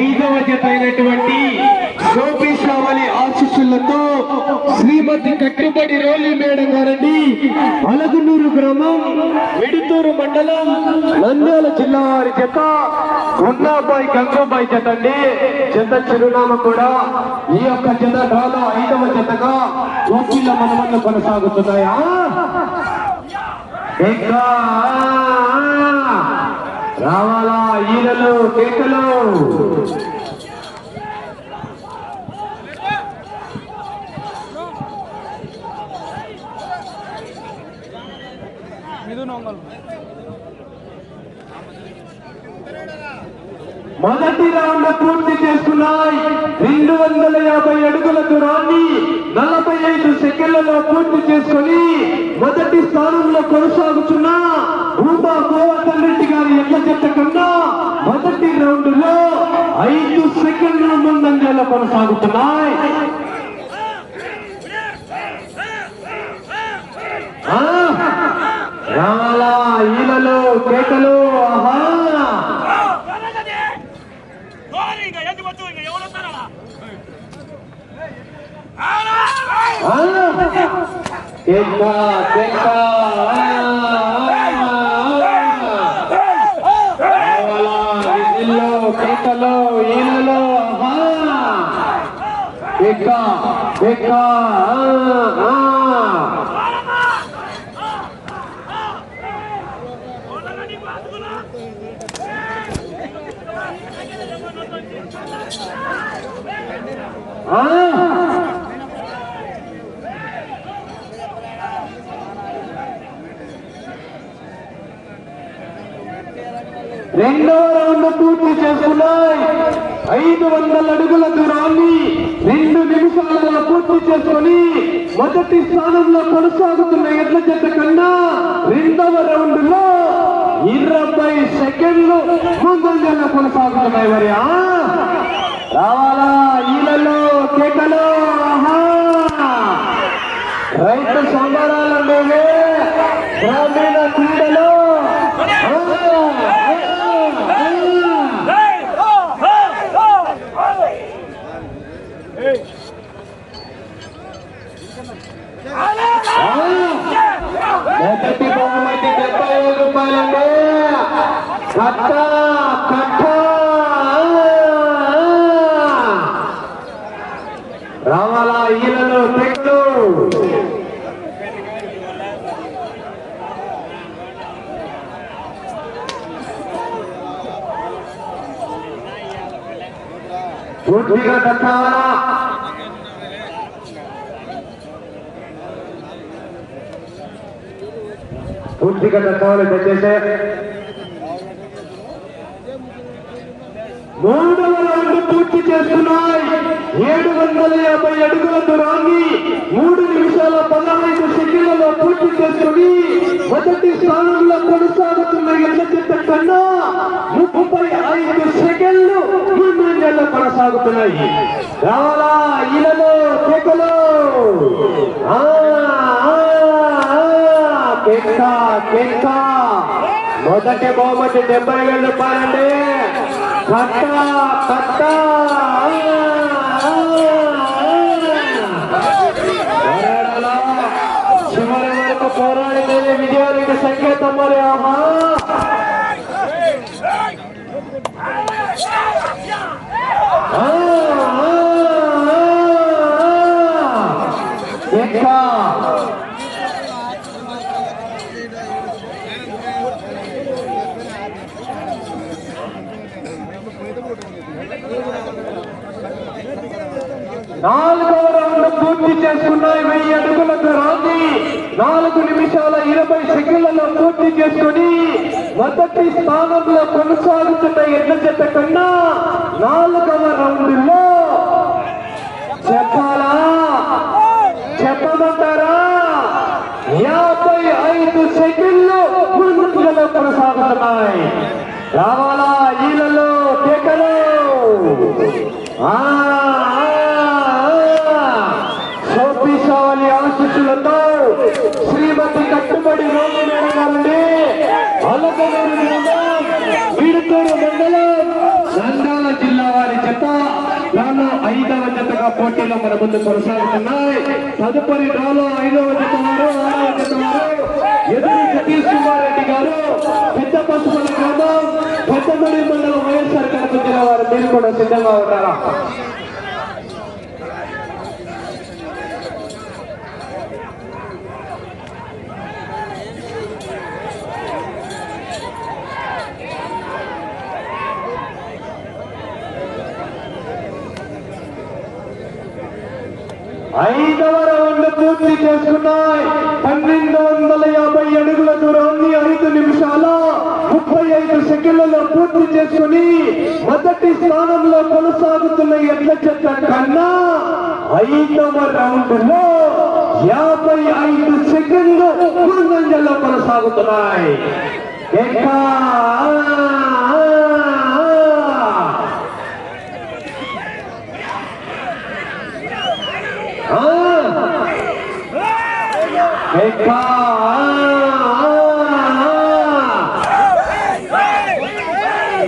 ఐదవ జత అయినటువంటి గోపీశావళి ఆశీస్సులతో శ్రీమతి కట్టుబడి రోలి మేడం గారండి, అలగునూరు గ్రామం, విడుతూరు మండలం, నంద్యాల జిల్లా వారి జత గున్నాబాయి గంగాబాయి జత అండి. జత చిరునామా కూడా ఈ యొక్క జత డ్రాలో ఐదవ జతగా గోపిల మనమన్న కొనసాగుతున్నాయా. ఇంకా రావాలా ఈలలు కేకలు. మొదటి రౌండ్ పూర్తి చేసుకున్నాయి. 250 అడుగుల దూరాన్ని 45 సెకండ్లలో పూర్తి చేసుకుని మొదటి స్థానంలో కొనసాగుతున్న భూమా గోవర్ధన్ రెడ్డి గారి ఎడ్ల జత కన్నా మొదటి రౌండ్ లో 5 సెకండ్ల ముందంజలో కొనసాగుతున్నాయి. రావాలా ఈలలో కేకలు. ఆహా కేకలు ఈలలో. రెండవ రౌండ్ పూర్తి చేసుకున్నాయి. 500 అడుగుల దూరాన్ని 2 నిమిషాలలో పూర్తి చేసుకుని మొదటి స్థానంలో కొనసాగుతున్న ఎడ్ల జత కన్నా రెండవ రౌండ్ లో 20 సెకండ్లు ముందంజలో కొనసాగుతున్నాయి. మరి రావాలా ఈలలో కేకలు. రైతు సంబరాలండి గ్రామీణ క్రీడలు. మొదటి బహుమతి 75 రూపాయలండి. కట్ట రావాలా ఈలలో తెట్లు. పూర్తిగా కట్టాలా. పూర్తిగా కట్టాలి దయచేసి. 3వ రౌండ్ పూర్తి చేస్తున్నాయి. 750 అడుగుల దూరాన్ని 3 నిమిషాల 15 సెకండ్లలో పూర్తి చేసుకుని మొదటి స్థానంలో కొనసాగుతున్న ఎడ్ల జత కన్నా 35 సెకండ్లు ముందంజలో కొనసాగుతున్నాయి. రావాలా ఇలలో కేకలు. కేక. మొదటి బహుమతి 70,000 రూపాయలండి. కట్ట చివరి వరకు పోరాడితే విజయానికి సంకేతం. మరి ఇంకా 4వ రౌండ్ పూర్తి చేసుకున్నాయి. 1000 అడుగుల దూరాన్ని 4 నిమిషాల 20 సెకండ్లలో పూర్తి చేసుకుని మొదటి స్థానంలో కొనసాగుతున్న ఎడ్ల జత కన్నా 4వ రౌండ్ లో చెప్పమంటారా 55 సెకండ్లు ముందులో కొనసాగుతున్నాయి. రావాలా ఈలలో కేకలు. గోపీశావళి ఆశీస్సులతో శ్రీమతి జిల్లా వారి జత డ్రాలో 5వ జతగా పోటీలో మన ముందు కొనసాగుతున్నాయి. తదుపరి డ్రాలో 5వ జత వారు 6వ జత వారు ఎదురు సతీష్ కుమార్ రెడ్డి గారు పెద్ద పసుపల గ్రామం పెద్దమూడి మండలం వైఎస్ఆర్ కడప జిల్లా వారు మీరు కూడా సిద్ధంగా ఉన్నారా? 5వ రౌండ్ పూర్తి చేసుకున్నాయి. 1250 అడుగుల దూరాన్ని 5 నిమిషాల 35 సెకండ్లలో పూర్తి చేసుకుని మొదటి స్థానంలో కొనసాగుతున్న ఎడ్ల జత కన్నా 5వ రౌండ్ లో 55 సెకండ్లు ముందంజల్లో కొనసాగుతున్నాయి.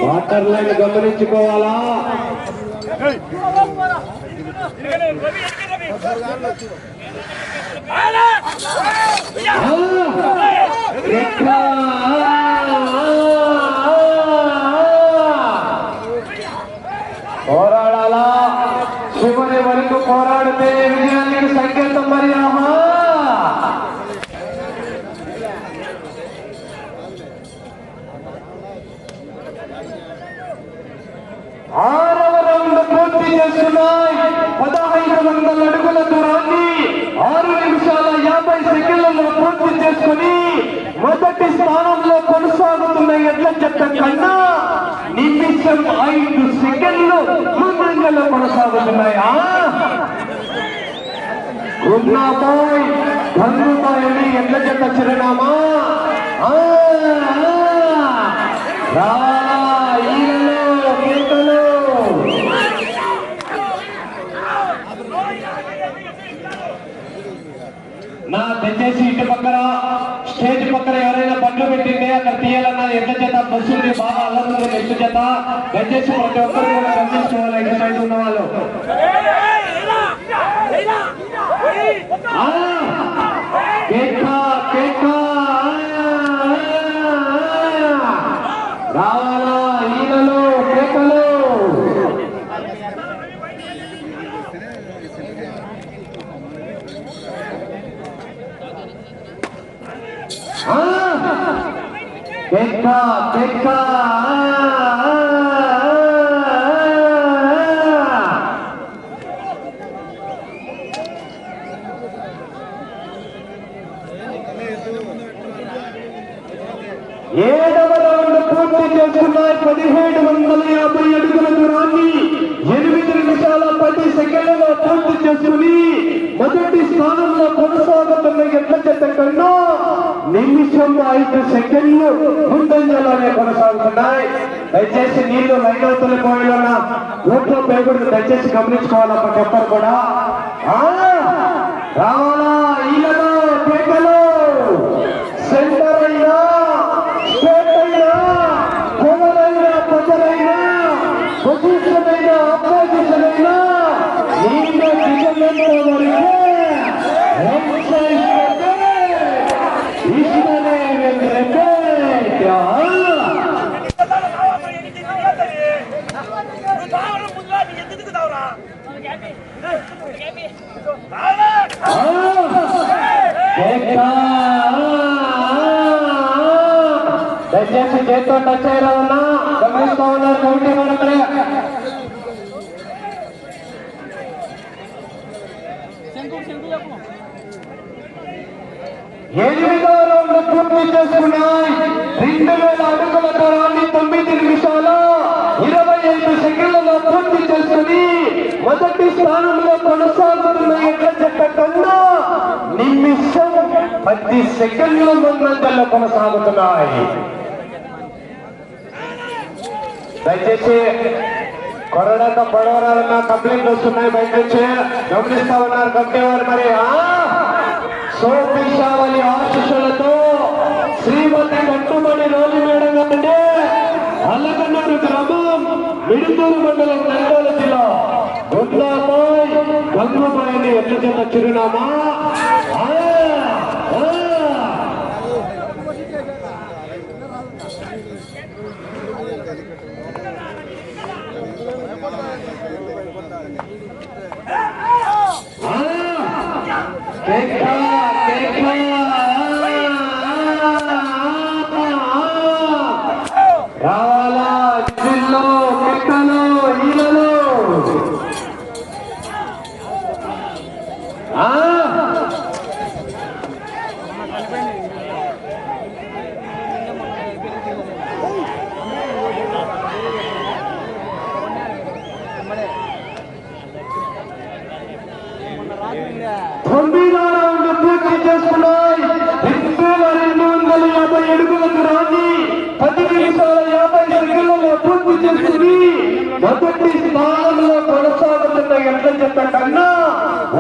వాటర్ లైన్ గమనించుకోవాలా? పోరాడాలా? చివరి వరకు పోరాడితే విజయానికి సంకేతం. మరి ఆహా 6వ రౌండ్ పూర్తి చేస్తున్నాయి. 1500 అడుగుల దూరాన్ని 6 నిమిషాల 50 సెకండ్లలో పూర్తి చేసుకుని మొదటి స్థానంలో కొనసాగుతున్న ఎడ్ల జత కన్నా నిమిషం 5 సెకండ్లు ముందంజలో కొనసాగుతున్నాయా? గున్నాబాయ్ గంగుబాయని ఎడ్ల జత చిరునామా నా దయచేసి ఇటు పక్కన స్టేజ్ పక్కన ఎవరైనా బండ్లు పెట్టింటే అక్కడ తీయాలన్నా ఎడ్ల చేత బస్సులు బాగా అల్లతుంది. నెక్స్ట్ చేత దయచేసి ప్రతి ఒక్కరు కూడా గమనించుకోవాలి. ఇటు సైడ్ ఉన్న వాళ్ళు రావాలా? ఈనలు కేకలు ఏడవ రౌండ్ పూర్తి చేసుకున్నాయి. 1750 అడుగుల దూరాన్ని 8 నిమిషాల 10 సెకండ్లలో పూర్తి చేసుకుని మొదటి స్థానంలో కొనసాగుతున్న ఎడ్ల జత కన్నా నిమిషం 5 సెకండ్లు ముందంజలోనే కొనసాగుతున్నాయి. దయచేసి నీళ్లు లైన్ అవుతున్న పోయిన ఓట్లో పేగుడు దయచేసి గమనించుకోవాలా ప్రతి ఒక్కరు కూడా. రావాలా? ఈలలో పేకలు సెంటర్ అయినా స్టేట్ అయినా పొగలైనా పొగలైనా పొజిషన్ అయినా అపోజిషన్ అయినా నీళ్ళు దిగనంత వరకే ఈశ్వరే వెంకటే దయచేసి చేతితో టచ్ అయ్యేలా ఉన్నా గమనిస్తా ఉన్నారు కమిటీ మనకలే. 8వ రౌండ్ పూర్తి చేసుకున్నాయి. 2000 అడుగుల దూరాన్ని 9 నిమిషాల 25 సెకండ్లలో పూర్తి చేసుకుని మొదటి స్థానంలో కొనసాగుతున్న ఎడ్ల జత కన్నా నిమిషం 10 సెకండ్ల ముందంజల్లో కొనసాగుతున్నాయి. దయచేసి కొరడంత పొడవరాలన్నా కంప్లైంట్ వస్తున్నాయి. బయట నుంచి గమనిస్తా ఉన్నారు కమిటీ వారు. మరి సోపిషావళి ఆశీస్సులతో శ్రీమతి కట్టుమణి రోజు మేడం గారి అల్లకన్నూరు గ్రామం విడుదూరు మండలం నంద్యాల జిల్లా గుండాబాయ్ గంగుబాయ్ అని ఎట్ల చేత చిరునామా రావాలా జిల్లా మెక్కలో ఈలలో పూర్తి చేసుకున్నాయి 2250 అడుగులకు రాని 10 నిమిషాల 50 సెకండ్లలో పూర్తి చేసుకుని మొదటి స్థానంలో కొనసాగుతున్న ఎట్ల జత కన్నా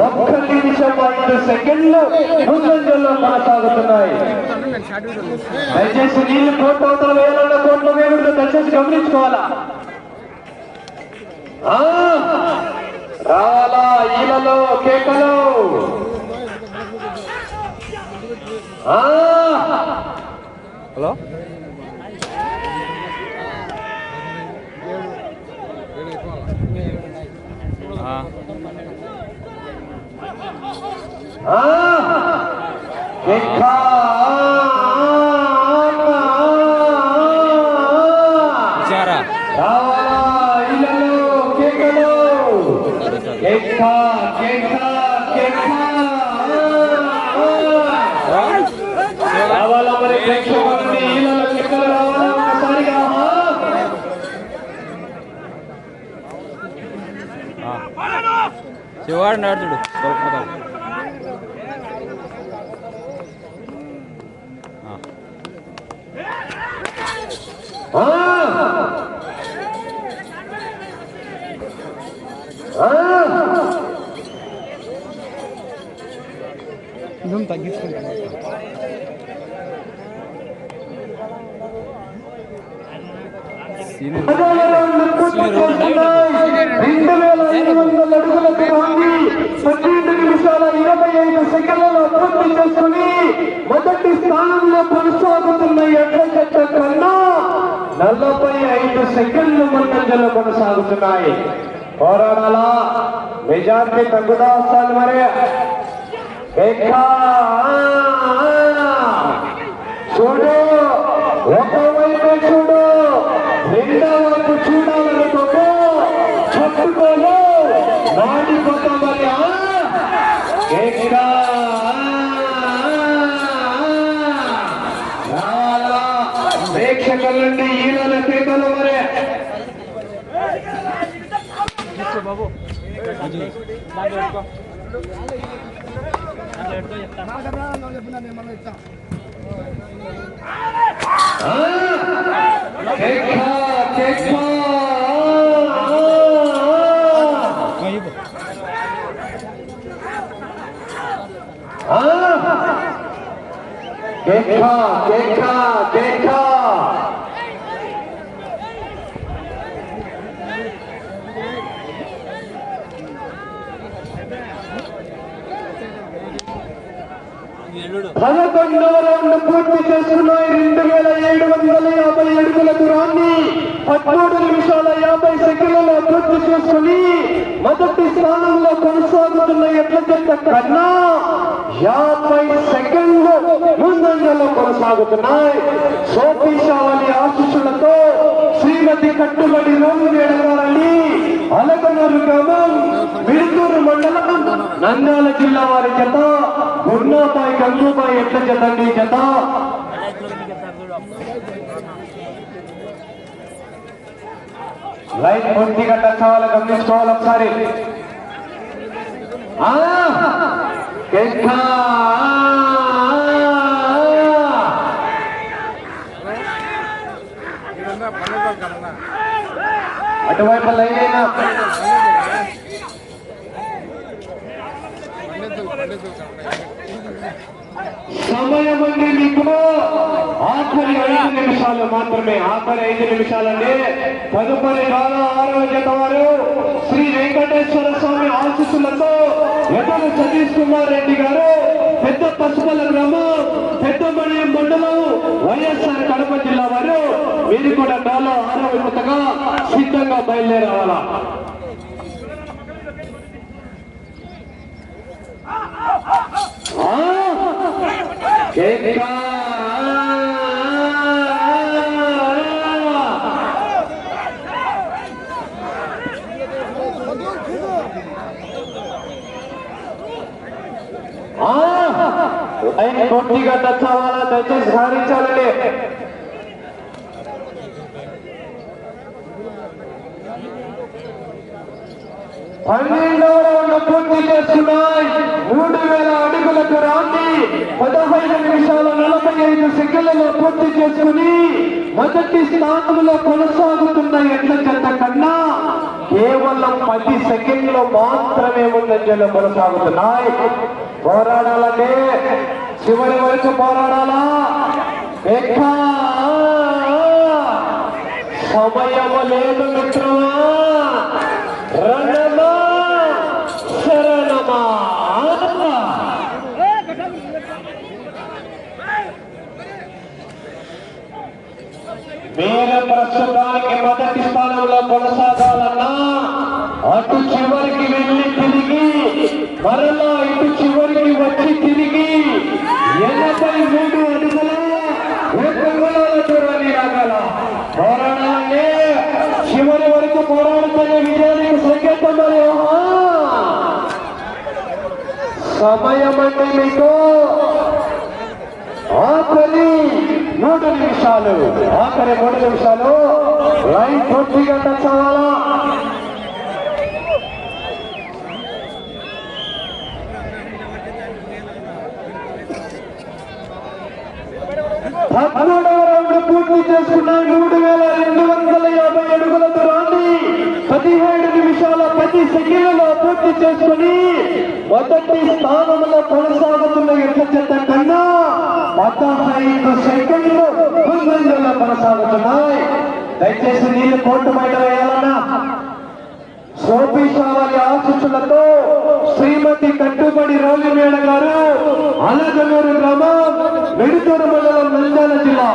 1 నిమిషం 5 సెకండ్లు ముందంజల్లో కొనసాగుతున్నాయి. దయచేసి నీళ్లు కోట్ల వేల కోట్ల వేలు దయచేసి గమనించుకోవాలా. రావాలా ఈలలో కేకలు హలో రావాలా ఈలలో కేకలు రావాలా మరి ప్రేక్షకులని ఈలలో కేకలు రావాలా ఒకసారిగా శివాడు నాడుతుడు తగ్గించుకుంటాను. 2500 అడుగులకు రాని 12 నిమిషాల 25 సెకండ్లలో పూర్తి చేసుకుని మొదటి స్థానంలో కొనసాగుతున్న ఎడ్ల జత కన్నా 45 సెకండ్లు ముందంజలో కొనసాగుతున్నాయి. పోరాడాలా మెజార్టీ తగ్గుదా వస్తాను మరి. చూడు ఒకవైపు చూడు రెండో వైపు చూడాలనుకో చెప్పుకోను నాటిపోతామని ప్రేక్షకుల నుండి ఈయన కేకలు మరి. బాబు పదకొండవ రౌండ్ పూర్తి చేసుకున్నాయి. 2750 అడుగుల దూరాన్ని 13 నిమిషాల 50 సెకండ్లలో పూర్తి చేసుకుని మొదటి స్థానంలో కొనసాగుతున్న ఎడ్ల జత కన్నా 50 సెకండ్లు ముందంజలో కొనసాగుతున్నాయి. సోపీశావళి ఆశీస్సులతో శ్రీమతి కట్టుబడి రోడ్డు వేడగారని అలగనూరు గ్రామం విడుదూరు మండలం నంద్యాల జిల్లా వారి జత గుర్నాబాయ్ గంగుబాయ్ ఎట్ల జతండి జత. లైన్ పూర్తిగా టచ్ అవ్వాలి, గమనించుకోవాలి ఒకసారి. అటువైపు లైన్ అయినా సమయం అండి మీకు. ఆఖరి 5 నిమిషాలు మాత్రమే, ఆఖరి 5 నిమిషాలండి. తదుపరి గాల 6వ జత వారు శ్రీ వెంకటేశ్వర స్వామి ఆశీస్సులతో ఎదురు సతీష్ కుమార్ రెడ్డి గారు, పెద్ద పసుపల గ్రామం, పెద్దమణి మండలం, వైఎస్ఆర్ కడప జిల్లా వారు. మీరు కూడా గాల 6వ జతగా సిద్ధంగా బయలుదేరావాలా. కొద్దిగా టచ్ అవ్వాలా, దయచేసి సాధించాలండి. పన్నెండవ రౌండ్ పూర్తి చేస్తున్నాయి. 3000 అడుగుల దూరాన్ని 15 నిమిషాల 45 సెకండ్లలో పూర్తి చేసుకుని మొదటి స్థానంలో కొనసాగుతున్న ఎడ్ల జత కన్నా కేవలం 10 సెకండ్లు మాత్రమే ముందంజలో కొనసాగుతున్నాయి. పోరాడాలంటే చివరి వరకు పోరాడాలా. సమయము లేదు మిత్రమా, రణమా శరణమా. మీరు ప్రస్తుతానికి మొదటి స్థానంలో కొనసాగాలన్నా అటు చివరికి వెళ్ళి తిరిగి మరలా ఇటు చివరికి వచ్చి తిరిగి 83 అడుగుల 1 అంగుళాల దూరాన్ని రాగల. పోరాడాలంటే చివరి వరకు పోరాడుతున్న విజయానికి సంకేతం. సమయం అంటే మీకు ఆఖరి 3 నిమిషాలు, ఆఖరి 3 నిమిషాలు. లైన్ పూర్తిగా టచ్ అవ్వాలా. పదమూడవ రౌండ్ పూర్తి చేసుకున్న 3250 అడుగుల దూరాన్ని 17 నిమిషాల 10 సెకండ్లలో పూర్తి చేసుకుని మొదటి స్థానంలో కొనసాగుతున్న ఎడ్ల జత కన్నా 15 సెకండ్లు ముందంజలో కొనసాగుతున్నాయి. దయచేసి నీళ్లు కోర్టు బయట వేయాలన్నా. సోపీశావలి ఆశీస్సులతో శ్రీమతి కట్టుబడి రోలిమేడ గారు, అలగనూరు గ్రామం, మెడితూరు మండలం, నంద్యాల జిల్లా,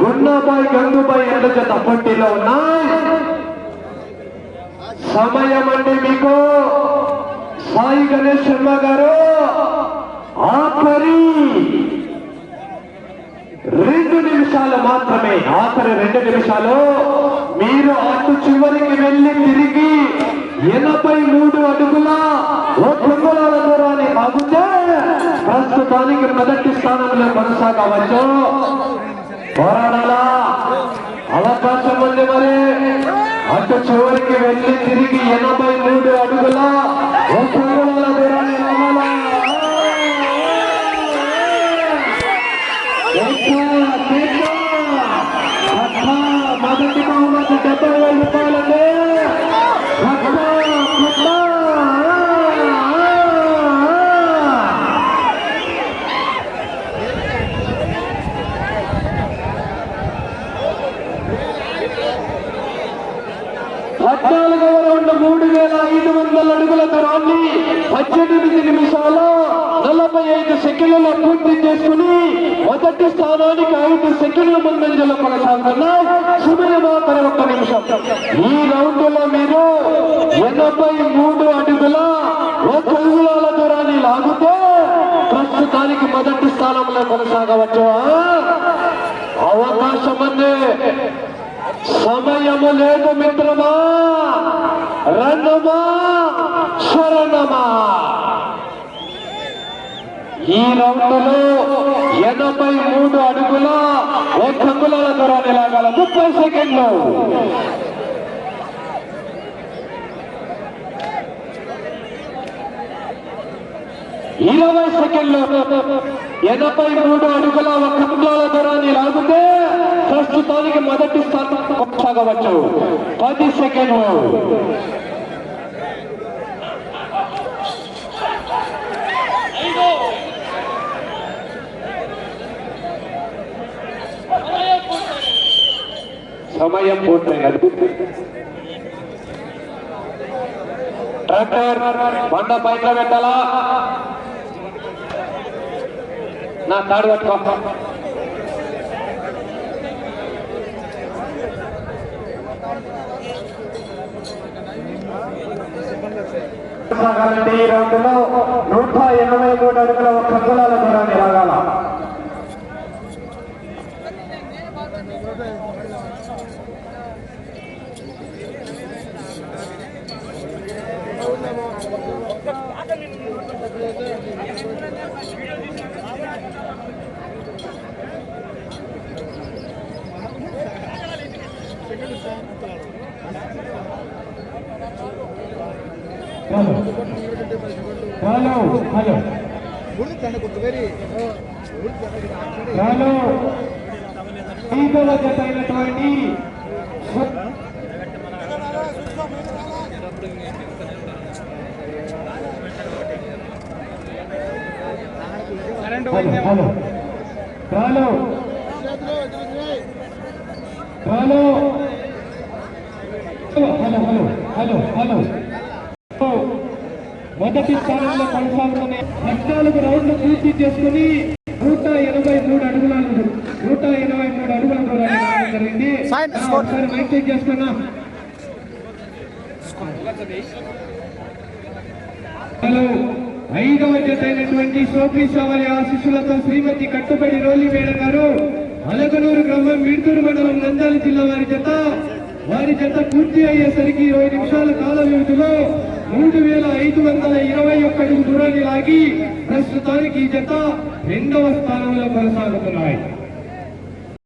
గున్నాబాయి గంగుబాయి ఎడ్ల జత పోటీలో ఉన్నాయి. సమయం అంటే మీకు సాయి గణేష్ శర్మ గారు ఆఖరి 2 నిమిషాలు మాత్రమే, ఆఖరి 2 నిమిషాలు. మీరు అటు చివరికి వెళ్ళి తిరిగి 83 అడుగుల 1 అంగుళాల దూరాన్ని ఆగితే ప్రస్తుతానికి మొదటి స్థానంలో కొనసాగవచ్చు. పోరాడాలా, అవకాశం ఉంది. మరి అటు చివరికి వెళ్ళి తిరిగి 83 అడుగుల 1 అంగుళాల దూరాన్ని రావాలా. మొదటి బహుమతి 70,000 రూపాయలండి. పద్నాలుగవ రౌండ్ 3500 అడుగుల దూరాన్ని 18 నిమిషాల 45 సెకండ్లలో పూర్తి చేసుకుని మొదటి స్థానానికి 5 సెకండ్ల ముందంజలో కొనసాగుతున్నాయి. సమయం 1 నిమిషం. ఈ రౌండ్ లో మీరు 83 అడుగుల 1 అంగుళాల దూరాన్ని లాగితే ప్రస్తుతానికి మొదటి స్థానంలో కొనసాగవచ్చు. అవకాశం ఉంది. సమయము లేదు మిత్రమా, రణమా శరణమా. ఈ రౌండ్లో 83 అడుగుల 1 అంగుళాల దూరాన్ని లాగాల. 30 సెకండ్లు. 20 సెకండ్లు. 83 అడుగుల 1 అంగుళాల దూరాన్ని లాగితే ప్రస్తుతానికి మొదటి స్థానం కొనసాగవచ్చు. 10 సెకండ్లు. సమయం పూర్తయినది. ట్రాక్టర్ బండ పైన పెట్టాలా నా తాడు పట్టుకో. ఈ రౌండ్లో 183 అడుగుల ఒక్క అంగుళాల దూరాన్ని లాగాల. హలో హలో హలో ఈగల జత అయినటువంటి hello hello hello hello hello hello hello మొదటి స్థానంలో కొనసాగుతున్న 14 రౌండ్లు పూర్తి చేసుకుని 183 అడుగులను 183 అడుగుల దూరాన్ని రావడం జరిగింది. ఒకసారి మైక్ చెక్ చేసుకున్నా. హలో 5వ జత అయినటువంటి సోపి సావలి ఆశీస్సులతో శ్రీమతి కట్టుబడి రోలి మేడం గారు అలగనూరు గ్రామం మిడ్తూరు మండలం నంద్యాల జిల్లా వారి జత పూర్తి అయ్యేసరికి 20 నిమిషాల కాల వ్యవధిలో 3521 అడుగు దూరాన్ని లాగి ప్రస్తుతానికి ఈ జత 2వ స్థానంలో కొనసాగుతున్నాయి.